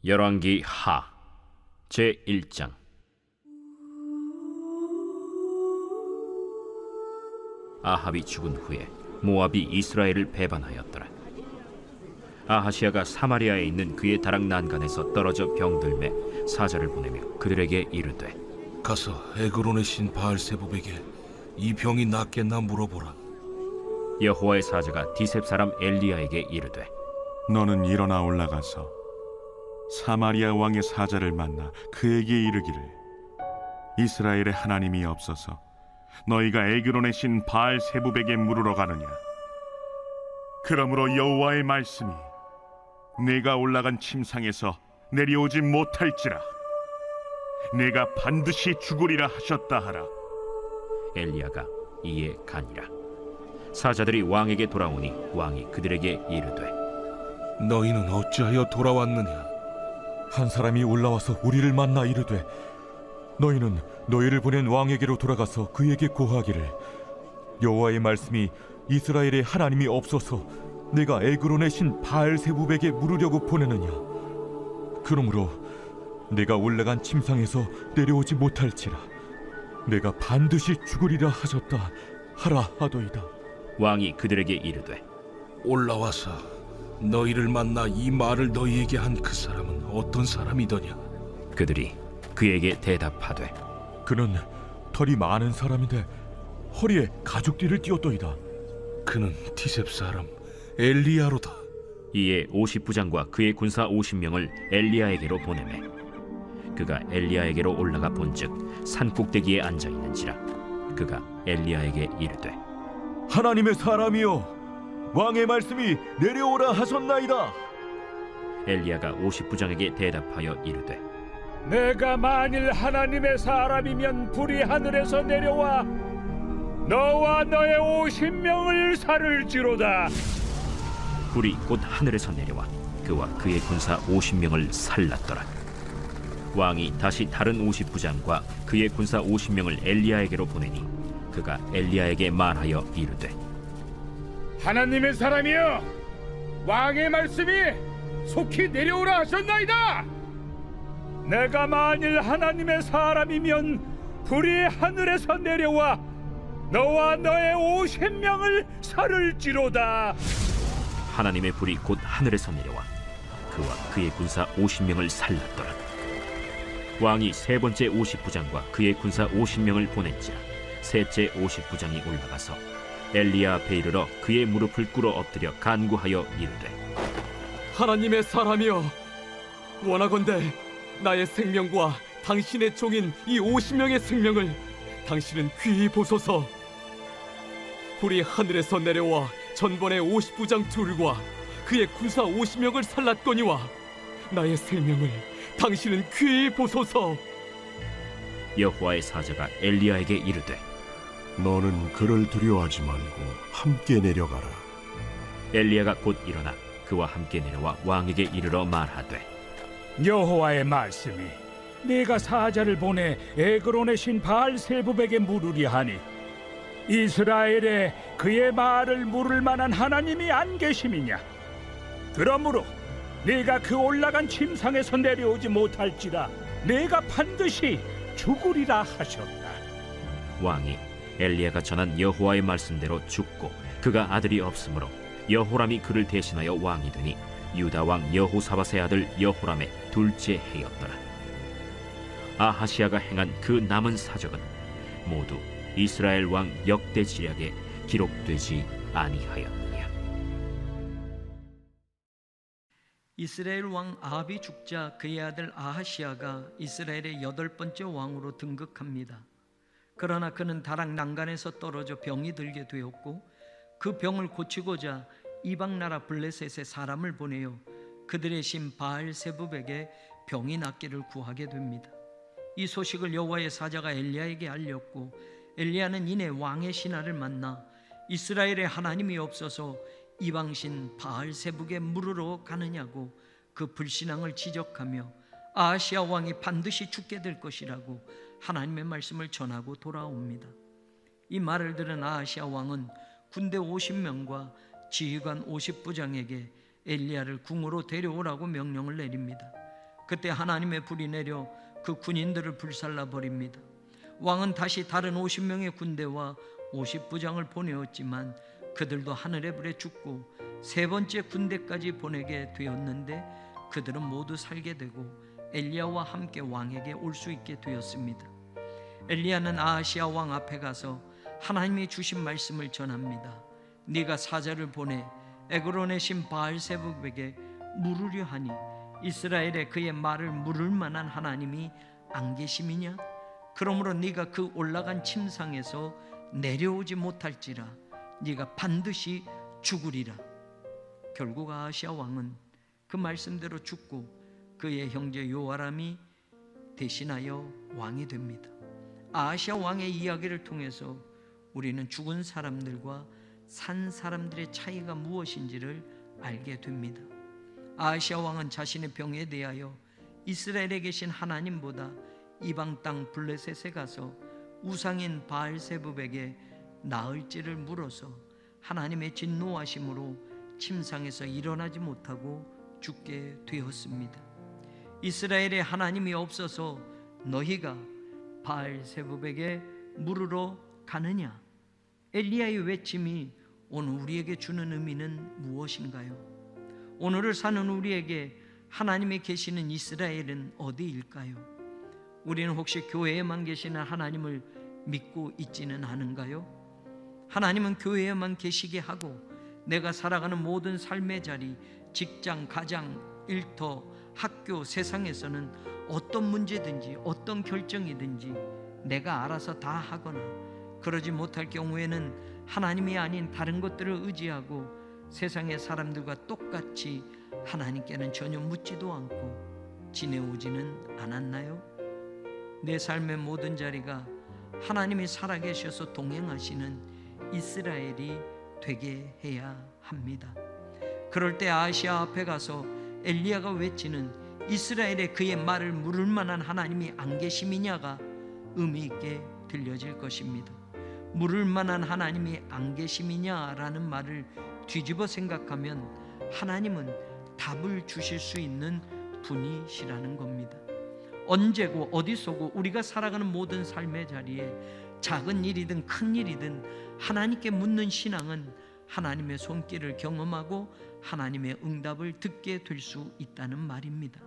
열왕기 하 제1장. 아합이 죽은 후에 모압이 이스라엘을 배반하였더라. 아하시아가 사마리아에 있는 그의 다락 난간에서 떨어져 병들매 사자를 보내며 그들에게 이르되, 가서 에그론의 신 바알세붑에게 이 병이 낫겠나 물어보라. 여호와의 사자가 디셉 사람 엘리야에게 이르되, 너는 일어나 올라가서 사마리아 왕의 사자를 만나 그에게 이르기를, 이스라엘의 하나님이 없어서 너희가 에그론의 신 바알세붑에게 물으러 가느냐? 그러므로 여호와의 말씀이 내가 올라간 침상에서 내려오지 못할지라 내가 반드시 죽으리라 하셨다 하라. 엘리야가 이에 가니라. 사자들이 왕에게 돌아오니 왕이 그들에게 이르되, 너희는 어찌하여 돌아왔느냐? 한 사람이 올라와서 우리를 만나 이르되, 너희는 너희를 보낸 왕에게로 돌아가서 그에게 고하기를, 여호와의 말씀이 이스라엘의 하나님이 없어서 내가 에그론의 신 바알세붑에게 물으려고 보내느냐? 그러므로 내가 올라간 침상에서 내려오지 못할지라 내가 반드시 죽으리라 하셨다 하라 하더이다. 왕이 그들에게 이르되, 올라와서 너희를 만나 이 말을 너희에게 한 그 사람은 어떤 사람이더냐? 그들이 그에게 대답하되, 그는 털이 많은 사람인데 허리에 가죽띠를 띄었더이다. 그는 디셉 사람 엘리야로다. 이에 50부장과 그의 군사 50명을 엘리야에게로 보내매 그가 엘리야에게로 올라가 본즉 산 꼭대기에 앉아 있는지라. 그가 엘리야에게 이르되, 하나님의 사람이여, 왕의 말씀이 내려오라 하셨나이다. 엘리야가 50부장에게 대답하여 이르되, 내가 만일 하나님의 사람이면 불이 하늘에서 내려와 너와 너의 50명을 살을지로다. 불이 곧 하늘에서 내려와 그와 그의 군사 50명을 살랐더라. 왕이 다시 다른 50부장과 그의 군사 50명을 엘리야에게로 보내니 그가 엘리야에게 말하여 이르되, 하나님의 사람이여, 왕의 말씀이 속히 내려오라 하셨나이다. 내가 만일 하나님의 사람이면 불이 하늘에서 내려와 너와 너의 50명을 살을지로다. 하나님의 불이 곧 하늘에서 내려와 그와 그의 군사 50명을 살랐더라. 왕이 세 번째 50부장과 그의 군사 50명을 보낸지라. 셋째 50부장이 올라가서 엘리야 앞에 이르러 그의 무릎을 꿇어 엎드려 간구하여 이르되, 하나님의 사람이여, 원하건대 나의 생명과 당신의 종인 이 50명의 생명을 당신은 귀히 보소서. 불이 하늘에서 내려와 전번의 50부장 둘과 그의 군사 50명을 살랐거니와 나의 생명을 당신은 귀히 보소서. 여호와의 사자가 엘리야에게 이르되, 너는 그를 두려워하지 말고 함께 내려가라. 엘리야가 곧 일어나 그와 함께 내려와 왕에게 이르러 말하되, 여호와의 말씀이 내가 사자를 보내 에그론의 신 바알세붑에게 물으려 하니 이스라엘에 그의 말을 물을 만한 하나님이 안 계심이냐? 그러므로 네가 그 올라간 침상에서 내려오지 못할지라 내가 반드시 죽으리라 하셨다. 왕이 엘리야가 전한 여호와의 말씀대로 죽고 그가 아들이 없으므로 여호람이 그를 대신하여 왕이 되니 유다 왕 여호사밧의 아들 여호람의 둘째 해였더라. 아하시아가 행한 그 남은 사적은 모두 이스라엘 왕 역대 지략에 기록되지 아니하였느냐. 이스라엘 왕 아합이 죽자 그의 아들 아하시아가 이스라엘의 8번째 왕으로 등극합니다. 그러나 그는 다락 난간에서 떨어져 병이 들게 되었고 그 병을 고치고자 이방 나라 블레셋에 사람을 보내어 그들의 신 바알세붑에게 병이 낫기를 구하게 됩니다. 이 소식을 여호와의 사자가 엘리야에게 알렸고 엘리야는 이내 왕의 신하를 만나 이스라엘의 하나님이 없어서 이방신 바알세붑에 물으러 가느냐고 그 불신앙을 지적하며 아하시아 왕이 반드시 죽게 될 것이라고 하나님의 말씀을 전하고 돌아옵니다. 이 말을 들은 아하시아 왕은 군대 50명과 지휘관 50부장에게 엘리야를 궁으로 데려오라고 명령을 내립니다. 그때 하나님의 불이 내려 그 군인들을 불살라 버립니다. 왕은 다시 다른 50명의 군대와 50부장을 보내었지만 그들도 하늘의 불에 죽고 세 번째 군대까지 보내게 되었는데 그들은 모두 살게 되고 엘리야와 함께 왕에게 올 수 있게 되었습니다. 엘리야는 아하시아 왕 앞에 가서 하나님이 주신 말씀을 전합니다. 네가 사자를 보내 에그론의 신 바알세불에게 물으려 하니 이스라엘에 그의 말을 물을 만한 하나님이 안 계심이냐? 그러므로 네가 그 올라간 침상에서 내려오지 못할지라 네가 반드시 죽으리라. 결국 아하시아 왕은 그 말씀대로 죽고 그의 형제 요아람이 대신하여 왕이 됩니다. 아하시아 왕의 이야기를 통해서 우리는 죽은 사람들과 산 사람들의 차이가 무엇인지를 알게 됩니다. 아하시아 왕은 자신의 병에 대하여 이스라엘에 계신 하나님보다 이방 땅 블레셋에 가서 우상인 바알세불에게 나을지를 물어서 하나님의 진노하심으로 침상에서 일어나지 못하고 죽게 되었습니다. 이스라엘에 하나님이 없어서 너희가 바알세불에게 물으러 가느냐? 엘리야의 외침이 오늘 우리에게 주는 의미는 무엇인가요? 오늘을 사는 우리에게 하나님이 계시는 이스라엘은 어디일까요? 우리는 혹시 교회에만 계시는 하나님을 믿고 있지는 않은가요? 하나님은 교회에만 계시게 하고 내가 살아가는 모든 삶의 자리, 직장, 가정, 일터, 학교, 세상에서는 어떤 문제든지 어떤 결정이든지 내가 알아서 다 하거나 그러지 못할 경우에는 하나님이 아닌 다른 것들을 의지하고 세상의 사람들과 똑같이 하나님께는 전혀 묻지도 않고 지내오지는 않았나요? 내 삶의 모든 자리가 하나님이 살아계셔서 동행하시는 이스라엘이 되게 해야 합니다. 그럴 때 아하시아 앞에 가서 엘리야가 외치는 이스라엘에 그의 말을 물을 만한 하나님이 안 계심이냐가 의미 있게 들려질 것입니다. 물을 만한 하나님이 안 계심이냐라는 말을 뒤집어 생각하면 하나님은 답을 주실 수 있는 분이시라는 겁니다. 언제고 어디서고 우리가 살아가는 모든 삶의 자리에 작은 일이든 큰 일이든 하나님께 묻는 신앙은 하나님의 손길을 경험하고 하나님의 응답을 듣게 될 수 있다는 말입니다.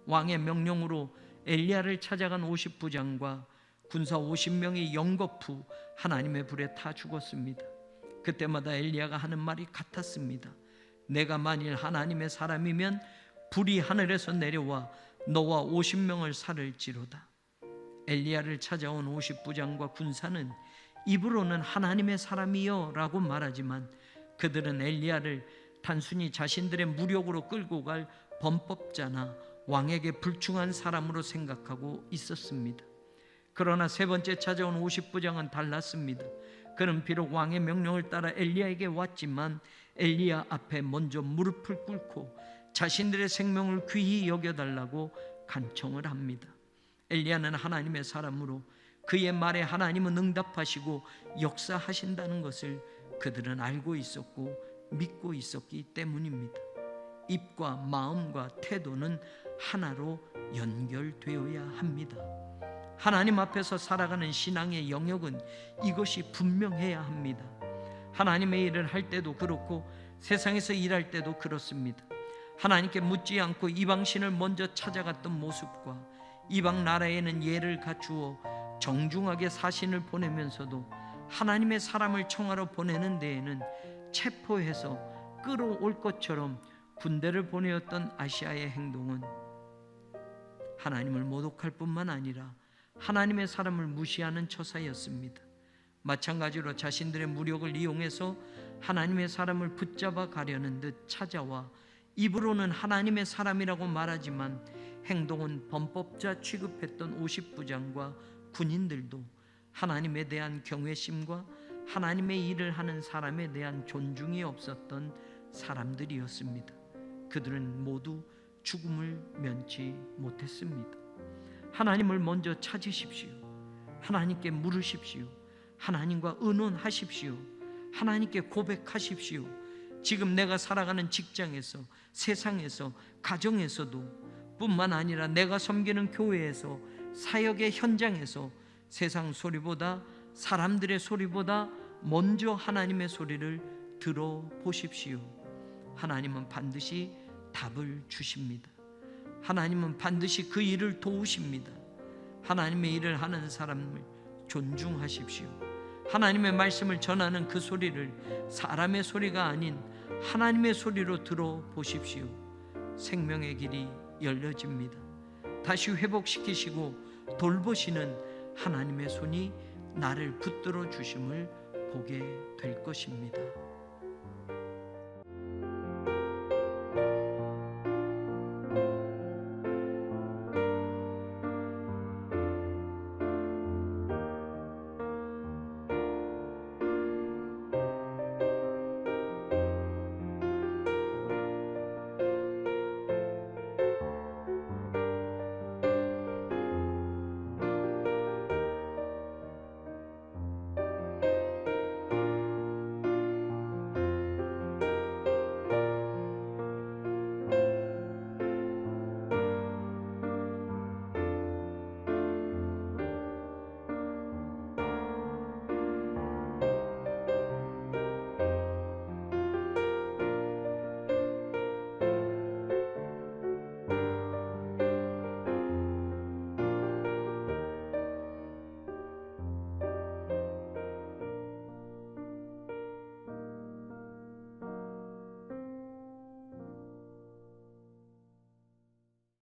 왕의 명령으로 엘리야를 찾아간 50부장과 군사 50명이 연거푸 하나님의 불에 타 죽었습니다. 그때마다 엘리야가 하는 말이 같았습니다. 내가 만일 하나님의 사람이면 불이 하늘에서 내려와 너와 50명을 살을지로다. 엘리야를 찾아온 50부장과 군사는 입으로는 하나님의 사람이여 라고 말하지만 그들은 엘리야를 단순히 자신들의 무력으로 끌고 갈 범법자나 왕에게 불충한 사람으로 생각하고 있었습니다. 그러나 세 번째 찾아온 50부장은 달랐습니다. 그는 비록 왕의 명령을 따라 엘리야에게 왔지만 엘리야 앞에 먼저 무릎을 꿇고 자신들의 생명을 귀히 여겨달라고 간청을 합니다. 엘리야는 하나님의 사람으로 그의 말에 하나님은 응답하시고 역사하신다는 것을 그들은 알고 있었고 믿고 있었기 때문입니다. 입과 마음과 태도는 하나로 연결되어야 합니다. 하나님 앞에서 살아가는 신앙의 영역은 이것이 분명해야 합니다. 하나님의 일을 할 때도 그렇고 세상에서 일할 때도 그렇습니다. 하나님께 묻지 않고 이방신을 먼저 찾아갔던 모습과 이방 나라에는 예를 갖추어 정중하게 사신을 보내면서도 하나님의 사람을 청하러 보내는 데에는 체포해서 끌어올 것처럼 군대를 보내었던 아시아의 행동은 하나님을 모독할 뿐만 아니라 하나님의 사람을 무시하는 처사였습니다. 마찬가지로 자신들의 무력을 이용해서 하나님의 사람을 붙잡아 가려는 듯 찾아와 입으로는 하나님의 사람이라고 말하지만 행동은 범법자 취급했던 50부장과 군인들도 하나님에 대한 경외심과 하나님의 일을 하는 사람에 대한 존중이 없었던 사람들이었습니다. 그들은 모두 죽음을 면치 못했습니다. 하나님을 먼저 찾으십시오. 하나님께 물으십시오. 하나님과 의논하십시오. 하나님께 고백하십시오. 지금 내가 살아가는 직장에서, 세상에서, 가정에서도 뿐만 아니라 내가 섬기는 교회에서, 사역의 현장에서 세상 소리보다, 사람들의 소리보다 먼저 하나님의 소리를 들어보십시오. 하나님은 반드시 답을 주십니다. 하나님은 반드시 그 일을 도우십니다. 하나님의 일을 하는 사람을 존중하십시오. 하나님의 말씀을 전하는 그 소리를 사람의 소리가 아닌 하나님의 소리로 들어보십시오. 생명의 길이 열려집니다. 다시 회복시키시고 돌보시는 하나님의 손이 나를 붙들어 주심을 보게 될 것입니다.